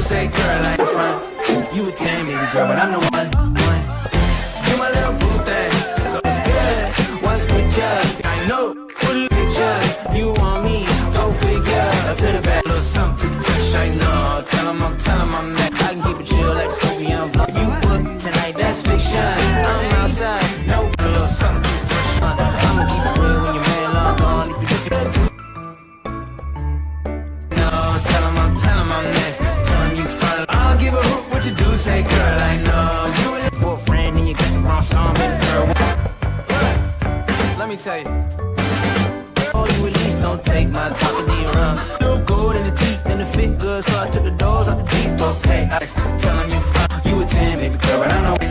say, girl, I ain't front. You a 10, baby girl, but I'm the one. You my little boo thing, so it's good. What's with ya? I know, put a picture. You want me, go figure. To the back, little something too fresh, I know. Tell 'em I'm next. I can keep it chill like Soviet vlog. You booked tonight, that's fiction. I'm outside, no, a little something too fresh, I'ma keep it real when your man long gone. If you look good, no, tell 'em I'm next. Tell 'em you follow. I'll give a hoot what you do, say, girl, I know. You a for a friend and you got the wrong song, baby girl. Let me tell you. Oh, you at least don't take my talking to your run. No gold in the teeth and the fit good, so I took the doors out the deep. Okay, I tell 'em you a 10, baby girl, but I know.